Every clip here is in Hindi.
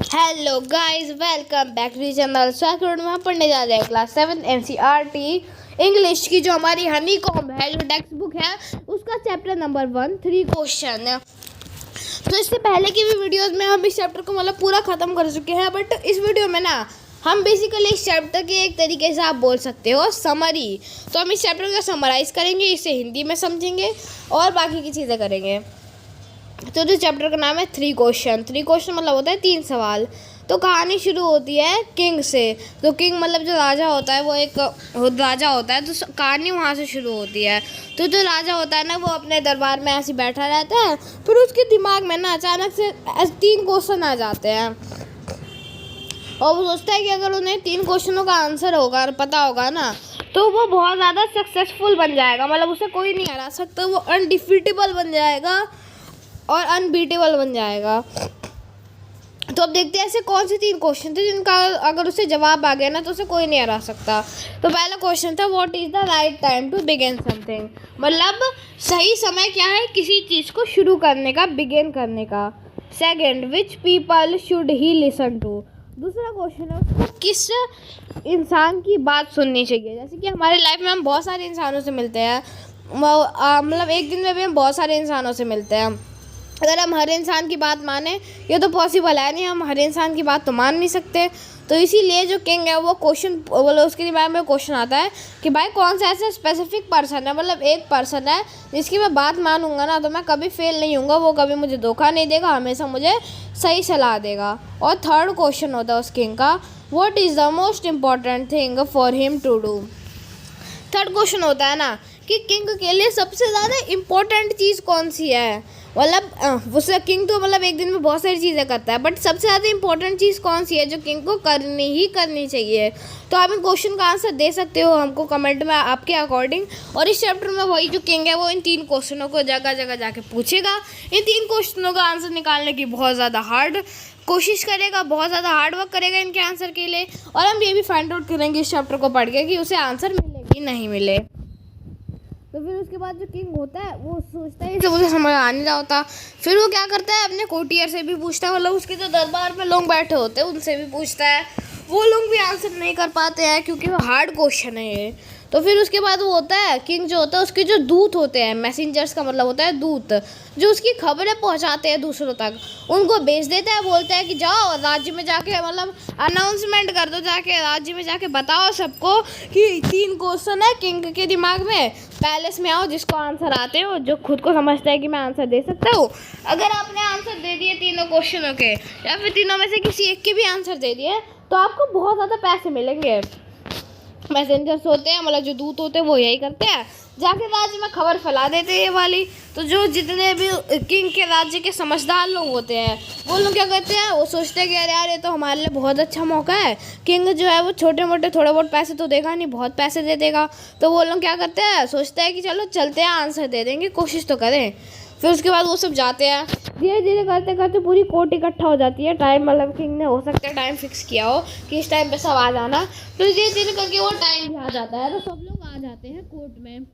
Hello guys, welcome back to channel. स्वागत में हम पढ़ने जा रहे हैं क्लास 7 NCERT इंग्लिश की जो हमारी हनी कॉम्ब है, जो टेक्स्ट बुक है, उसका चैप्टर नंबर 1 3 क्वेश्चन। तो इससे पहले की भी वीडियोस में हम इस चैप्टर को मतलब पूरा ख़त्म कर चुके हैं, बट इस वीडियो में ना हम बेसिकली इस चैप्टर के एक तरीके से आप बोल सकते हो समरी। तो हम इस चैप्टर को समराइज़ करेंगे, इसे हिंदी में समझेंगे और बाकी की चीज़ें करेंगे। तो जो चैप्टर का नाम है 3 क्वेश्चन। 3 क्वेश्चन मतलब होता है 3 सवाल। तो कहानी शुरू होती है किंग से। तो किंग मतलब जो राजा होता है, वो एक राजा होता है, तो कहानी वहाँ से शुरू होती है। तो जो राजा होता है ना, वो अपने दरबार में ऐसे बैठा रहता है, फिर उसके दिमाग में ना अचानक से 3 क्वेश्चन आ जाते हैं और वो सोचता है कि अगर उन्हें 3 क्वेश्चनों का आंसर होगा और पता होगा ना, तो वो बहुत ज़्यादा सक्सेसफुल बन जाएगा। मतलब उसे कोई नहीं हरा सकता, वो अनडिफीटेबल बन जाएगा और अनबीटेबल बन जाएगा। तो अब देखते हैं ऐसे कौन से 3 क्वेश्चन थे जिनका अगर उसे जवाब आ गया ना, तो उसे कोई नहीं हरा सकता। तो पहला क्वेश्चन था, what is the right time to begin something. मतलब सही समय क्या है किसी चीज़ को शुरू करने का, बिगिन करने का। Second, which people should he listen to. दूसरा क्वेश्चन है, उसको किस इंसान की बात सुननी चाहिए। जैसे कि हमारे लाइफ में हम बहुत सारे इंसानों से मिलते हैं, मतलब एक दिन में भी हम बहुत सारे इंसानों से मिलते हैं। अगर हम हर इंसान की बात माने, ये तो पॉसिबल है नहीं, हम हर इंसान की बात तो मान नहीं सकते। तो इसीलिए जो किंग है वो क्वेश्चन बोलो, उसके दिमाग में क्वेश्चन आता है कि भाई कौन सा ऐसा स्पेसिफिक पर्सन है, मतलब एक पर्सन है जिसकी मैं बात मानूंगा ना तो मैं कभी फेल नहीं होऊंगा, वो कभी मुझे धोखा नहीं देगा, हमेशा मुझे सही सलाह देगा। और थर्ड क्वेश्चन होता है उस किंग का, what is the most important thing for him to do. Third question होता है ना कि किंग के लिए सबसे ज़्यादा इम्पोर्टेंट चीज़ कौन सी है। मतलब उससे किंग तो मतलब एक दिन में बहुत सारी चीज़ें करता है, बट सबसे ज़्यादा इम्पोर्टेंट चीज़ कौन सी है जो किंग को करनी ही करनी चाहिए। तो आप इन क्वेश्चन का आंसर दे सकते हो हमको कमेंट में आपके अकॉर्डिंग। और इस चैप्टर में वही जो किंग है वो इन 3 क्वेश्चनों को जगह जगह जाके पूछेगा। इन 3 क्वेश्चनों का आंसर निकालने की बहुत ज़्यादा हार्ड कोशिश करेगा, बहुत ज़्यादा हार्ड वर्क करेगा इनके आंसर के लिए। और हम ये भी फाइंड आउट करेंगे इस चैप्टर को पढ़ के कि उसे आंसर मिले कि नहीं मिले। तो फिर उसके बाद जो किंग होता है वो सोचता है कि मुझे समझ आ नहीं रहा होता, फिर वो क्या करता है अपने कोटियर से भी पूछता है, मतलब उसके जो दरबार में लोग बैठे होते हैं उनसे भी पूछता है। वो लोग भी आंसर नहीं कर पाते हैं क्योंकि वो हार्ड क्वेश्चन है ये। तो फिर उसके बाद वो होता है किंग जो होता है, उसके जो दूत होते हैं, मैसेंजर्स का मतलब होता है दूत, जो उसकी खबरें पहुंचाते हैं दूसरों तक, उनको भेज देता है। बोलता है कि जाओ राज्य में जाके मतलब अनाउंसमेंट कर दो, जाके राज्य में जाके बताओ सबको कि 3 क्वेश्चन है किंग के दिमाग में, पैलेस में आओ, जिसको आंसर आते हो, जो खुद को समझता है कि मैं आंसर दे सकता हूँ। अगर आपने आंसर दे दिए तीनों क्वेश्चनों के, या फिर तीनों में से किसी एक के भी आंसर दे दिए, तो आपको बहुत ज़्यादा पैसे मिलेंगे। मैसेंजर्स होते हैं, मतलब जो दूत होते हैं, वो यही करते हैं, जाके राज्य में खबर फैला देते हैं ये वाली। तो जो जितने भी किंग के राज्य के समझदार लोग होते हैं, वो लोग क्या करते हैं, वो सोचते हैं कि अरे यार ये तो हमारे लिए बहुत अच्छा मौका है, किंग जो है वो छोटे मोटे थोड़े बहुत पैसे तो देगा नहीं, बहुत पैसे दे देगा। तो वो लोग क्या करते हैं, सोचते हैं कि चलो चलते हैं, आंसर दे देंगे, कोशिश तो करें। फिर उसके बाद वो सब जाते हैं, धीरे धीरे करते करते पूरी कोर्ट इकट्ठा हो जाती है। टाइम मतलब किंग ने हो सकता है टाइम फिक्स किया हो कि इस टाइम पे सब आ जाना, तो धीरे धीरे करके वो टाइम भी आ जाता है। तो सब लोग आ जाते हैं कोर्ट में,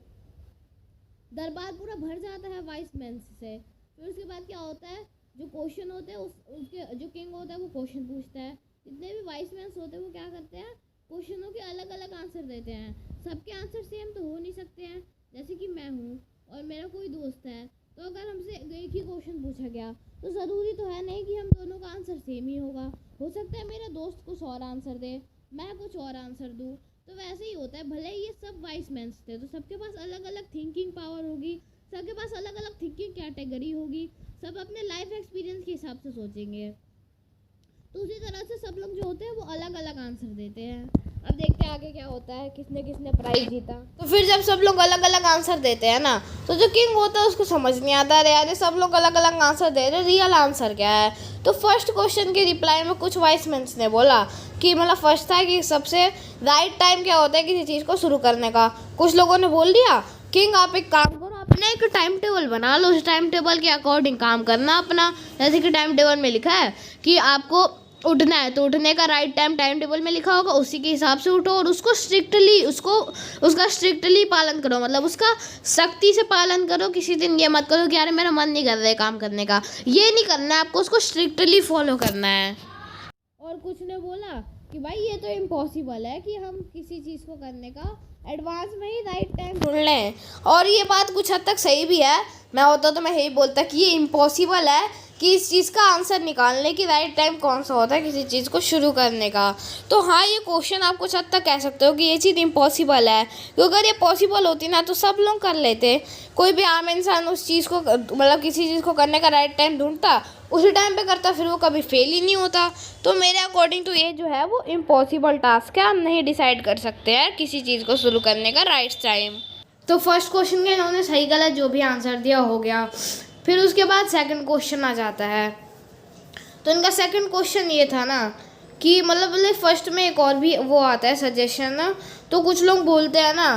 दरबार पूरा भर जाता है वाइस मैन से। फिर उसके बाद क्या होता है, जो क्वेश्चन होते हैं उसके जो किंग होता है वो क्वेश्चन पूछता है। जितने भी वाइस मैन होते हैं वो क्या करते हैं, क्वेश्चनों के अलग अलग आंसर देते हैं। सबके आंसर सेम तो हो नहीं सकते हैं। जैसे कि मैं हूँ और मेरा कोई दोस्त है, तो अगर हमसे एक ही क्वेश्चन पूछा गया तो ज़रूरी तो है नहीं कि हम दोनों का आंसर सेम ही होगा। हो सकता है मेरा दोस्त कुछ और आंसर दे, मैं कुछ और आंसर दूँ। तो वैसे ही होता है, भले ही ये सब वाइस मैन्स थे, तो सबके पास अलग अलग थिंकिंग पावर होगी, सबके पास अलग अलग थिंकिंग कैटेगरी होगी, सब अपने लाइफ एक्सपीरियंस के हिसाब से सोचेंगे। तो उसी तरह से सब लोग जो होते हैं वो अलग अलग आंसर देते हैं। अब देखते हैं आगे क्या होता है, किसने किसने प्राइज जीता। तो फिर जब सब लोग अलग अलग आंसर देते हैं ना, तो जो किंग होता है उसको समझ नहीं आता, अरे यार सब लोग अलग अलग आंसर दे रहे, रियल आंसर क्या है। तो फर्स्ट क्वेश्चन के रिप्लाई में कुछ वाइस मेंस ने बोला कि मतलब फर्स्ट था कि सबसे राइट टाइम क्या होता है किसी चीज़ को शुरू करने का। कुछ लोगों ने बोल दिया, किंग आप एक काम करो, अपने एक टाइम टेबल बना लो, उस टाइम टेबल के अकॉर्डिंग काम करना अपना। जैसे कि टाइम टेबल में लिखा है कि आपको उठना है, तो उठने का राइट टाइम टेबल में लिखा होगा, उसी के हिसाब से उठो और उसको उसका स्ट्रिक्टली पालन करो, मतलब उसका सख्ती से पालन करो। किसी दिन ये मत करो कि यार मेरा मन नहीं कर रहा है काम करने का, ये नहीं करना है आपको, उसको स्ट्रिक्टली फॉलो करना है। और कुछ ने बोला कि भाई ये तो इम्पॉसिबल है कि हम किसी चीज़ को करने का एडवांस में ही राइट टाइम ढूंढ लें। और ये बात कुछ हद तक सही भी है। मैं होता तो मैं यही बोलता कि ये इम्पॉसिबल है कि इस चीज़ का आंसर निकालने की राइट टाइम कौन सा होता है किसी चीज़ को शुरू करने का। तो हाँ, ये क्वेश्चन आप कुछ हद तक कह सकते हो कि ये चीज़ इम्पॉसिबल है, क्योंकि अगर ये पॉसिबल होती ना तो सब लोग कर लेते। कोई भी आम इंसान उस चीज़ को मतलब किसी चीज़ को करने का राइट टाइम ढूंढता, उसी टाइम पे करता, फिर वो कभी फेल ही नहीं होता। तो मेरे अकॉर्डिंग तो ये जो है वो इम्पॉसिबल टास्क है, हम नहीं डिसाइड कर सकते हैं किसी चीज़ को शुरू करने का राइट टाइम। तो फर्स्ट क्वेश्चन के इन्होंने सही गलत जो भी आंसर दिया हो गया। फिर उसके बाद सेकंड क्वेश्चन आ जाता है। तो इनका सेकंड क्वेश्चन ये था ना कि मतलब फर्स्ट में एक और भी वो आता है सजेशन ना। तो कुछ लोग बोलते हैं ना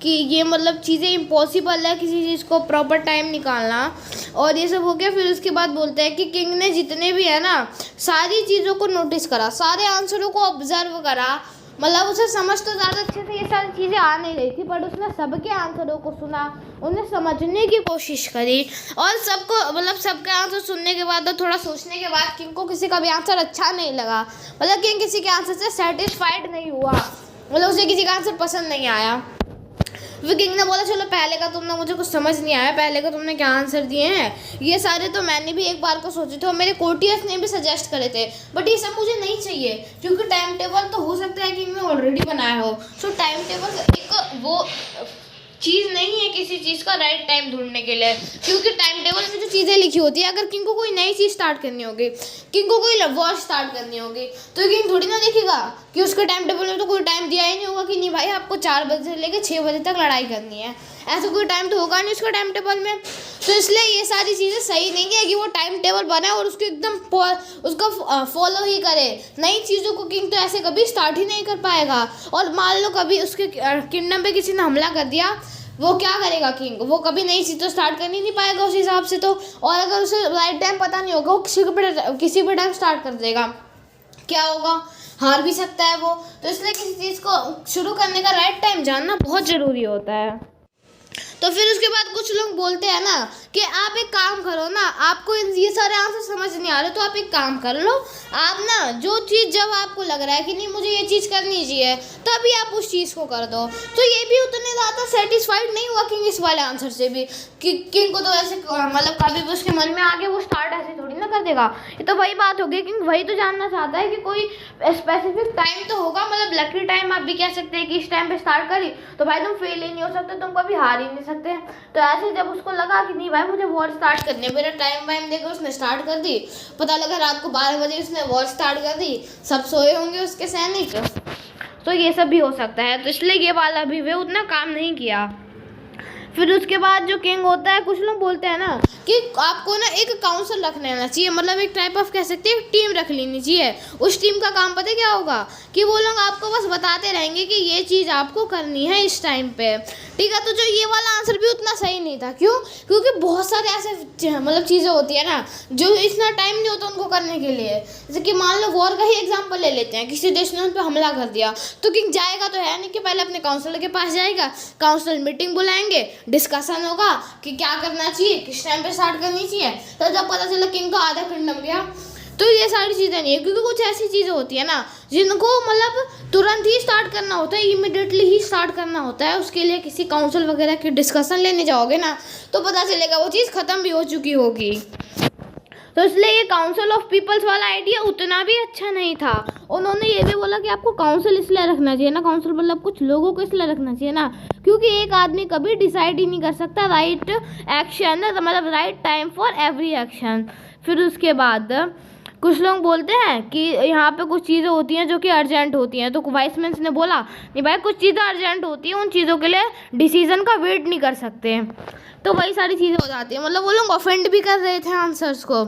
कि ये मतलब चीज़ें इम्पॉसिबल है किसी चीज़ को प्रॉपर टाइम निकालना, और ये सब हो गया। फिर उसके बाद बोलते हैं कि किंग ने जितने भी है ना सारी चीज़ों को नोटिस करा, सारे आंसरों को ऑब्जर्व करा। मतलब उसे समझ तो ज़्यादा अच्छे से ये सारी चीज़ें आ नहीं रही थी, बट उसने सबके आंसरों को सुना, उन्हें समझने की कोशिश करी, और सबको मतलब सबके आंसर सुनने के बाद और थोड़ा सोचने के बाद किंग को किसी का भी आंसर अच्छा नहीं लगा। मतलब किंग किसी के आंसर से सेटिस्फाइड नहीं हुआ, मतलब उसे किसी का आंसर पसंद नहीं आया। फिर किंग ने बोला चलो पहले का तुमने मुझे कुछ समझ नहीं आया, पहले का तुमने क्या आंसर दिए हैं ये सारे तो मैंने भी एक बार को सोचे थे और मेरे कोर्टियर्स ने भी सजेस्ट करे थे, बट ये सब मुझे नहीं चाहिए, क्योंकि टाइम टेबल तो हो सकता है किंग ने ऑलरेडी बनाया हो। सो टाइम टेबल एक वो चीज़ नहीं है किसी चीज़ का राइट टाइम ढूंढने के लिए, क्योंकि टाइम टेबल में जो चीज़ें लिखी होती है, अगर किंग को कोई नई चीज़ स्टार्ट करनी होगी, किंग को कोई वॉच स्टार्ट करनी होगी, तो किंग थोड़ी ना देखेगा कि उसके टाइम टेबल में तो कोई टाइम दिया ही नहीं होगा कि नहीं भाई आपको 4 बजे से लेकर 6 बजे तक लड़ाई करनी है, ऐसा कोई टाइम तो होगा नहीं उसका टाइम टेबल में। तो इसलिए ये सारी चीज़ें सही नहीं है कि वो टाइम टेबल बनाए और उसको एकदम उसका फॉलो ही करे। नई चीज़ों को किंग तो ऐसे कभी स्टार्ट ही नहीं कर पाएगा। और मान लो कभी उसके किंगडम पे किसी ने हमला कर दिया, वो क्या करेगा किंग, वो कभी नई चीज़ तो स्टार्ट कर ही नहीं पाएगा उस हिसाब से। तो और अगर उसे राइट टाइम पता नहीं होगा, वो किसी भी टाइम स्टार्ट कर देगा, क्या होगा, हार भी सकता है वो। तो इसलिए किसी चीज़ को शुरू करने का राइट टाइम जानना बहुत ज़रूरी होता है। तो फिर उसके बाद कुछ लोग बोलते हैं ना कि आप एक काम करो ना, आपको ये सारे आंसर समझ नहीं आ रहे तो आप एक काम कर लो, आप ना जो चीज़ जब आपको लग रहा है कि नहीं मुझे ये चीज़ करनी चाहिए, तभी आप उस चीज़ को कर दो। तो ये भी उतने ज़्यादा सेटिस्फाइड नहीं हुआ किंग इस वाले आंसर से भी, कि किंग को तो ऐसे मतलब कभी भी उसके मन में आगे वो स्टार्ट ऐसे थोड़ी ना कर देगा। ये तो वही बात होगी, किंग वही तो जानना चाहता है कि कोई स्पेसिफिक टाइम तो होगा, मतलब लकी टाइम आप भी कह सकते हैं कि इस टाइम पे स्टार्ट करी तो भाई तुम फेल ही नहीं हो सकते, तुम कभी हार ही नहीं सकते। तो ऐसे जब उसको लगा कि नहीं भाई मुझे वॉर स्टार्ट करनी है, मेरा टाइम वाइम देकर उसने स्टार्ट कर दी, पता लगा रात को 12 बजे उसने वॉर स्टार्ट कर दी, सब सोए होंगे उसके सैनिक, तो ये सब भी हो सकता है। तो इसलिए ये वाला भी वे उतना काम नहीं किया। फिर उसके बाद जो किंग होता है, कुछ लोग बोलते हैं ना कि आपको ना एक काउंसिल रख लेना चाहिए, मतलब एक टाइप ऑफ कह सकते हैं टीम रख लेनी चाहिए। उस टीम का काम पता है क्या होगा कि वो लोग आपको बस बताते रहेंगे कि ये चीज़ आपको करनी है इस टाइम पे, ठीक है। तो जो ये वाला आंसर भी उतना सही नहीं था, क्यों, क्योंकि बहुत सारे ऐसे मतलब चीज़ें होती है ना जो इतना टाइम नहीं होता उनको करने के लिए। जैसे कि मान लो वॉर का ही एग्जाम्पल ले लेते हैं, किसी देश ने उन पर हमला कर दिया, तो किंग जाएगा तो है नहीं कि पहले अपने काउंसिलर के पास जाएगा, काउंसिलर मीटिंग बुलाएंगे, डिस्कशन होगा कि क्या करना चाहिए, किस टाइम पे स्टार्ट करनी चाहिए। तो जब पता चला किंग का आधा किंगडम गया, तो ये सारी चीज़ें नहीं है, क्योंकि कुछ ऐसी चीज़ें होती है ना जिनको मतलब तुरंत ही स्टार्ट करना होता है, इमिडिएटली ही स्टार्ट करना होता है। उसके लिए किसी काउंसिल वगैरह की डिस्कशन लेने जाओगे ना तो पता चलेगा वो चीज़ ख़त्म भी हो चुकी होगी। तो इसलिए ये काउंसिल ऑफ पीपल्स वाला आइडिया उतना भी अच्छा नहीं था। उन्होंने ये भी बोला कि आपको काउंसिल इसलिए रखना चाहिए ना, काउंसिल मतलब कुछ लोगों को इसलिए रखना चाहिए ना क्योंकि एक आदमी कभी डिसाइड ही नहीं कर सकता राइट एक्शन, मतलब right time for every action. फिर उसके बाद कुछ लोग बोलते हैं कि यहाँ पे कुछ चीज़ें होती हैं जो कि अर्जेंट होती हैं, तो वाइसमैन ने बोला नहीं भाई कुछ चीज़ें अर्जेंट होती हैं, उन चीज़ों के लिए डिसीजन का वेट नहीं कर सकते। तो वही सारी चीज़ें हो जाती हैं, मतलब वो लोग ऑफेंड भी कर रहे थे आंसर्स को।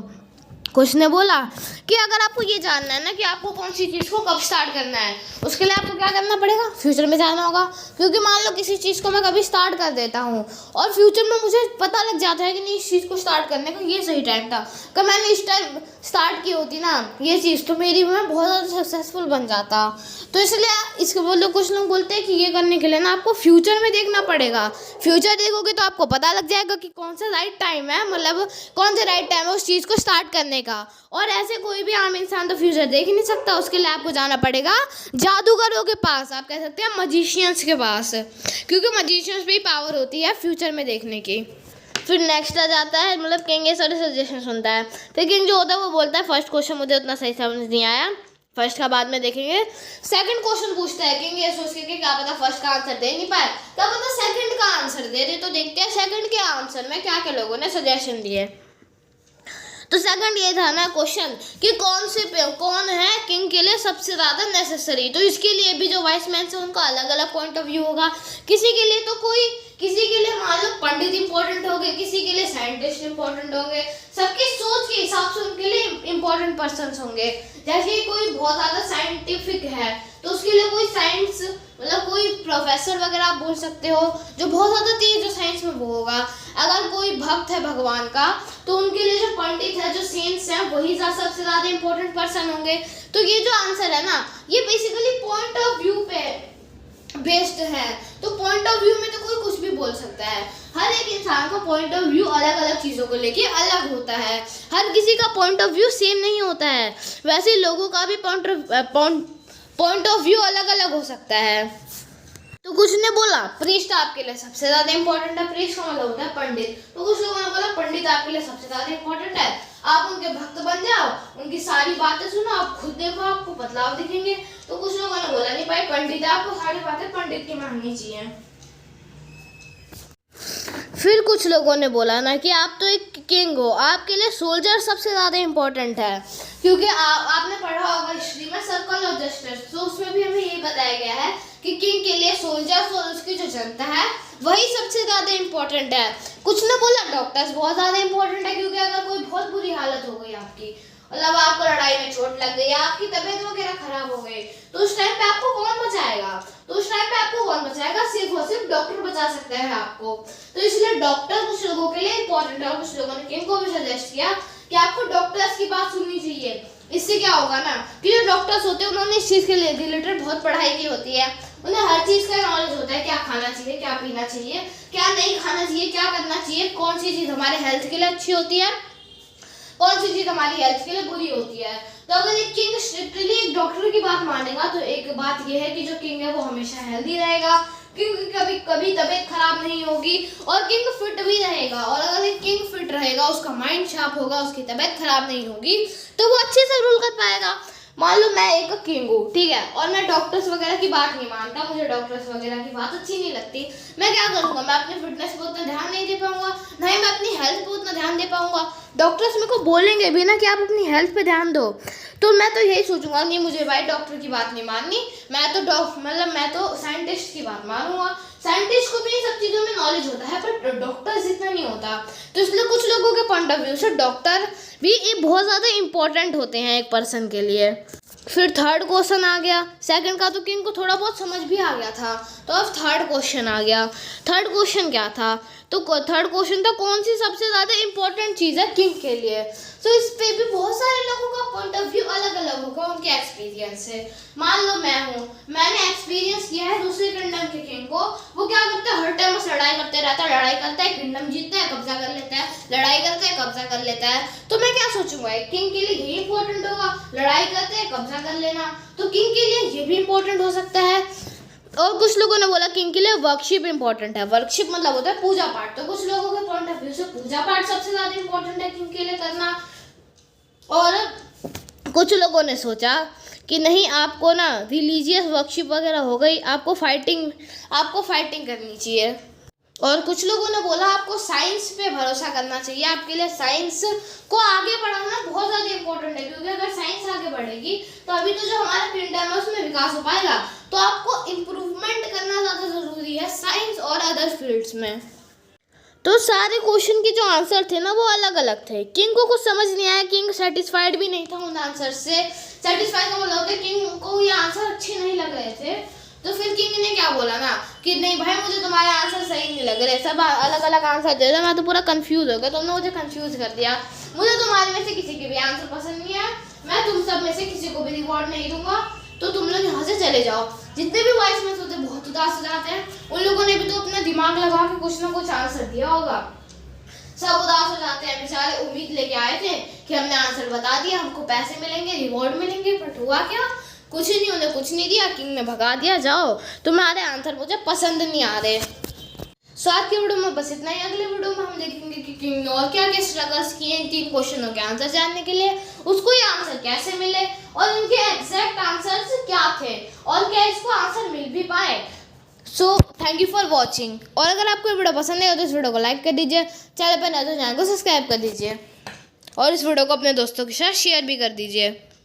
कुछ ने बोला कि अगर आपको ये जानना है ना कि आपको कौन सी चीज़ को कब स्टार्ट करना है, उसके लिए आपको क्या करना पड़ेगा, फ्यूचर में जाना होगा। क्योंकि मान लो किसी चीज़ को मैं कभी स्टार्ट कर देता हूँ और फ्यूचर में मुझे पता लग जाता है कि नहीं इस चीज़ को स्टार्ट करने का ये सही टाइम था, कि मैंने इस टाइम स्टार्ट की होती ना ये चीज़, तो मेरी मैं बहुत ज़्यादा सक्सेसफुल बन जाता। तो इसलिए इसके बोलो, कुछ लोग बोलते हैं कि ये करने के लिए ना आपको फ्यूचर में देखना पड़ेगा। फ्यूचर देखोगे तो आपको पता लग जाएगा कि कौन सा राइट टाइम है, मतलब कौन सा राइट टाइम है उस चीज़ को स्टार्ट करने का। और ऐसे कोई भी आम इंसान तो फ्यूचर देख ही नहीं सकता, उसके लिए आपको जाना पड़ेगा जादूगरों के पास, आप कह सकते हैं मजिशियंस के पास, क्योंकि मजिशियंस पे ही पावर होती है फ्यूचर में देखने की। फिर नेक्स्ट आ जाता है, मतलब किंग ये सारे सजेशन सुनता है। फिर किंग जो होता है वो बोलता है फर्स्ट क्वेश्चन मुझे उतना सही समझ नहीं आया, फर्स्ट का बाद में देखेंगे। सेकंड क्वेश्चन पूछता है किंग ये सोच के क्या पता फर्स्ट का आंसर दे नहीं पाए, क्या पता सेकंड का आंसर दे दे। तो देखते हैं सेकंड के आंसर में क्या क्या लोगों ने सजेशन दिए। तो सेकंड ये था ना क्वेश्चन कि कौन है किंग के लिए सबसे ज़्यादा नेसेसरी। तो इसके लिए भी जो वाइस मैन है उनका अलग अलग पॉइंट ऑफ व्यू होगा। किसी के लिए तो किसी के लिए मान लो पंडित इंपॉर्टेंट होंगे, किसी के लिए साइंटिस्ट इंपॉर्टेंट होंगे, सबकी सोच के हिसाब से उनके लिए इंपॉर्टेंट पर्सन होंगे। जैसे कोई बहुत ज़्यादा साइंटिफिक है तो उसके लिए कोई साइंस, मतलब कोई प्रोफेसर वगैरह आप बोल सकते हो जो बहुत ज़्यादा तेज जो साइंस में वो होगा। अगर कोई भक्त है भगवान का तो उनके लिए जो पंडित है, जो सेंट्स हैं, वही सबसे ज़्यादा इंपॉर्टेंट पर्सन होंगे। तो ये जो आंसर है ना ये बेसिकली पॉइंट ऑफ व्यू पे बेस्ड है। तो पॉइंट ऑफ व्यू में तो कोई कुछ भी बोल सकता है। हर एक इंसान का पॉइंट ऑफ व्यू अलग अलग चीज़ों को लेके अलग होता है, हर किसी का पॉइंट ऑफ व्यू सेम नहीं होता है। वैसे लोगों का भी पॉइंट ऑफ व्यू अलग अलग हो सकता है। तो कुछ ने बोला प्रीस्ट आपके लिए सबसे ज़्यादा इंपॉर्टेंट है, प्रीस्ट का मतलब होता है पंडित। तो कुछ लोगों ने बोला पंडित आपके लिए सबसे ज़्यादा इंपॉर्टेंट है, आप उनके भक्त बन जाओ, उनकी सारी बातें सुनो, आप खुद देखो आपको बदलाव दिखेंगे। तो कुछ लोगों ने बोला नहीं भाई पंडित है, आपको सारी बातें पंडित की माननी चाहिए। फिर कुछ लोगों ने बोला ना कि आप तो एक किंग हो, आपके लिए सोल्जर सबसे ज़्यादा इंपॉर्टेंट है, क्योंकि आपने पढ़ा होगा हिस्ट्री में सर्कल ऑफ जस्टिस, तो उसमें भी हमें यही बताया गया है कि किंग के लिए सोल्जर्स और उसकी जो जनता है वही सबसे ज़्यादा इंपॉर्टेंट है। कुछ ने बोला डॉक्टर्स बहुत ज़्यादा इंपॉर्टेंट है, क्योंकि अगर कोई बहुत बुरी हालत हो गई आपकी, मतलब आपको लड़ाई में चोट लग गई या आपकी तबीयत वगैरह खराब हो गई, तो उस टाइम पे आपको कौन बचाएगा? तो उस टाइम पे आपको कौन बचाएगा? सिर्फ और सिर्फ डॉक्टर बचा सकता है आपको। तो इसलिए डॉक्टर कुछ लोगों के लिए इंपॉर्टेंट है। और कुछ लोगों ने किंग को भी सजेस्ट किया कि आपको डॉक्टर्स की बात सुननी चाहिए। इससे क्या होगा ना कि जो डॉक्टर्स होते हैं उन्होंने इस चीज़ के रिलेटेड बहुत पढ़ाई की होती है, उन्हें हर चीज़ का नॉलेज होता है, क्या खाना चाहिए, क्या पीना चाहिए, क्या नहीं खाना चाहिए, क्या करना चाहिए, कौन सी चीज़ हमारे हेल्थ के लिए अच्छी होती है, कौन सी चीज़ हमारी हेल्थ के लिए बुरी होती है। तो अगर एक किंग स्ट्रिक्टली एक डॉक्टर की बात मानेगा तो एक बात यह है कि जो किंग है वो हमेशा हेल्दी रहेगा, क्योंकि कभी कभी तबीयत खराब नहीं होगी, और किंग फिट भी रहेगा। और अगर एक किंग फिट रहेगा, उसका माइंड शार्प होगा, उसकी तबीयत खराब नहीं होगी, तो वो अच्छे से रूल कर पाएगा। मान लो मैं एक किंग हूँ, ठीक है, और मैं डॉक्टर्स वगैरह की बात नहीं मानता, मुझे डॉक्टर्स वगैरह की बात अच्छी नहीं लगती, मैं क्या करूँगा? मैं अपने फिटनेस पे उतना ध्यान नहीं दे पाऊंगा, ना ही मैं अपनी हेल्थ पे उतना ध्यान दे पाऊंगा। डॉक्टर्स मेरे को बोलेंगे भी ना कि आप अपनी हेल्थ पे ध्यान दो, तो मैं तो यही सोचूंगा नहीं, मुझे भाई डॉक्टर की बात नहीं माननी, मैं तो साइंटिस्ट की बात मानूंगा। साइंटिस्ट को भी इन सब चीज़ों में नॉलेज होता है, पर डॉक्टर जितना नहीं होता। तो इसलिए कुछ लोगों के पॉइंट ऑफ व्यू से डॉक्टर भी ये बहुत ज़्यादा इंपॉर्टेंट होते हैं एक पर्सन के लिए। फिर थर्ड क्वेश्चन आ गया। सेकंड का तो किंग को थोड़ा बहुत समझ भी आ गया था, तो अब थर्ड क्वेश्चन आ गया। थर्ड क्वेश्चन क्या था? तो थर्ड क्वेश्चन था कौन सी सबसे ज़्यादा इंपॉर्टेंट चीज़ है किंग के लिए। तो इस पे भी बहुत सारे लोगों का पॉइंट ऑफ व्यू अलग अलग होगा उनके एक्सपीरियंस से। मान लो मैंने एक्सपीरियंस किया है दूसरे किंगडम के किंग को, वो क्या करता है, हर टाइम बस लड़ाई करते रहता है, लड़ाई करता है, किंगडम जीतता है, कब्जा कर लेता है, लड़ाई करता है, कब्जा कर लेता है। तो मैं क्या सोचूंगा, एक किंग के लिए यही इंपॉर्टेंट होगा, लड़ाई करते हैं, कब्जा कर लेना। तो किंग के लिए ये भी इंपॉर्टेंट हो सकता है। और कुछ लोगों ने बोला किंग के लिए वर्कशिप इंपॉर्टेंट है। वर्कशिप मतलब होता है पूजा पाठ। तो कुछ लोगों के पॉइंट ऑफ व्यू से पूजा पाठ सबसे ज़्यादा इंपॉर्टेंट है किंग के लिए करना। और कुछ लोगों ने सोचा कि नहीं, आपको ना रिलीजियस वर्कशिप वगैरह हो गई, आपको फाइटिंग करनी चाहिए। और कुछ लोगों ने बोला आपको साइंस पे भरोसा करना चाहिए, आपके लिए साइंस को आगे बढ़ाना बहुत ज़्यादा इंपॉर्टेंट है, क्योंकि अगर साइंस आगे बढ़ेगी तो अभी तो जो हमारा किंगडम है उसमें विकास हो पाएगा। तो आपको इम्प्रूवमेंट करना ज़्यादा ज़रूरी है साइंस और अदर फील्ड्स में। तो सारे क्वेश्चन के जो आंसर थे ना वो अलग अलग थे। किंग को कुछ समझ नहीं आया, किंग सेटिस्फाइड भी नहीं था उन आंसर से। सेटिस्फाइड का मतलब होता है किंग को ये आंसर अच्छे नहीं लग रहे थे, तो फिर किंग ने क्या बोला ना कि नहीं भाई मुझे तुम्हारे आंसर सही नहीं लग रहे, सब अलग अलग आंसर दे रहे, मैं तो पूरा कंफ्यूज हो गया, तुमने मुझे कंफ्यूज कर दिया, मुझे तुम्हारे में से किसी के भी आंसर पसंद नहीं है, मैं तुम सब में से किसी को भी रिवॉर्ड नहीं दूंगा, तो तुम लोग यहाँ से चले जाओ। जितने भी वॉइस में होते बहुत उदास हो जाते हैं, उन लोगों ने भी तो अपना दिमाग लगा के कुछ ना कुछ आंसर दिया होगा, सब उदास हो जाते हैं बेचारे, उम्मीद लेके आए थे कि हमने आंसर बता दिया, हमको पैसे मिलेंगे, रिवॉर्ड मिलेंगे, बट हुआ क्या, कुछ नहीं, उन्हें कुछ नहीं दिया, किंग ने भगा दिया, जाओ तुम्हारे आंसर मुझे पसंद नहीं आ रहे। सो आज की वीडियो में बस इतना ही, अगले वीडियो में हम देखेंगे कि किंग ने और क्या क्या स्ट्रगल्स किए इन 3 क्वेश्चनों के आंसर जानने के लिए, उसको ये आंसर कैसे मिले और इनके एग्जैक्ट आंसर्स क्या थे और क्या इसको आंसर मिल भी पाए। So thank you for watching, और अगर आपको वीडियो पसंद है तो इस वीडियो को लाइक कर दीजिए, चैनल पर नए तो चैनल को सब्सक्राइब कर दीजिए और इस वीडियो को अपने दोस्तों के साथ शेयर भी कर दीजिए।